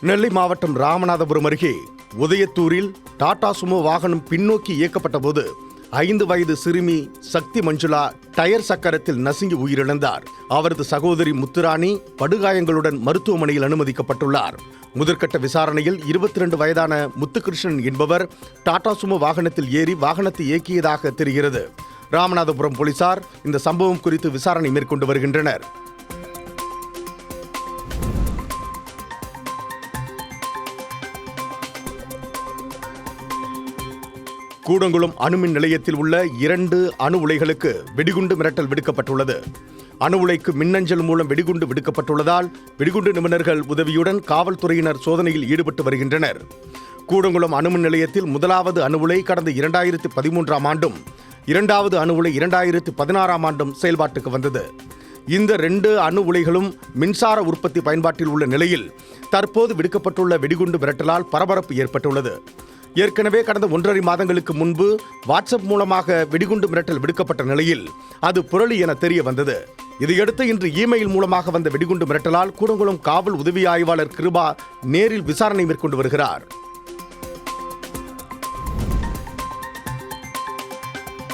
நெல்லை மாவட்டம் ராமநாதபுரம் அருகே உதயத்தூரில் டாடா சுமோ வாகனம் பின்னோக்கி இயக்கப்பட்ட போது 5 வயது சிறுமி சக்தி மஞ்சுளா டயர் சக்கரத்தில் நசுங்கி உயிரிழந்தார். அவரது சகோதரி முத்துராணி படுகாயங்களுடன் மருத்துவமனையில் அனுமதிக்கப்பட்டுள்ளார். முதற்கட்ட விசாரணையில் 22 வயதான முத்துகிருஷ்ணன் என்பவர் டாடா சுமோ வாகனத்தில் ஏறி வாகனத்தை இயக்கியதாக தெரிகிறது. ராமநாதபுரம் போலீசார் இந்த சம்பவம் குறித்து விசாரணை மேற்கொண்டு வருகின்றனர். கூடங்குளம் அணுமின் நிலையத்தில் உள்ள 2 அணு உலைகளுக்கு வெடிகுண்டு மிரட்டல் விடுக்கப்பட்டுள்ளது. அணு உலைக்கு மின்னஞ்சல் மூலம் வெடிகுண்டு விடுக்கப்பட்டுள்ளதால் வெடிகுண்டு நிபுணர்கள் உதவியுடன் காவல்துறையினர் சோதனையில் ஈடுபட்டு வருகின்றனர். கூடங்குளம் அணுமின் நிலையத்தில் முதலாவது அணு உலை கடந்த 2013ஆம் ஆண்டும் 2வது அணு உலை 2016ஆம் ஆண்டும் செயல்பாட்டுக்கு வந்தது. இந்த 2 அணு உலைகளும் மின்சார உற்பத்தி பயன்பாட்டில் உள்ள நிலையில் தற்போது விடுக்கப்பட்டுள்ள வெடிகுண்டு மிரட்டலால் பரபரப்பு ஏற்பட்டுள்ளது. ஏற்கனவே கடந்த 1.5 மாதங்களுக்கு முன்பு வாட்ஸ்அப் மூலமாக வெடிகுண்டு மிரட்டல் விடுக்கப்பட்ட நிலையில் அது புரளி என தெரிய வந்தது. இதையடுத்து இன்று இமெயில் மூலமாக வந்த வெடிகுண்டு மிரட்டலால் கூடங்குளம் காவல் உதவி ஆய்வாளர் கிருபா நேரில் விசாரணை மேற்கொண்டு வருகிறார்.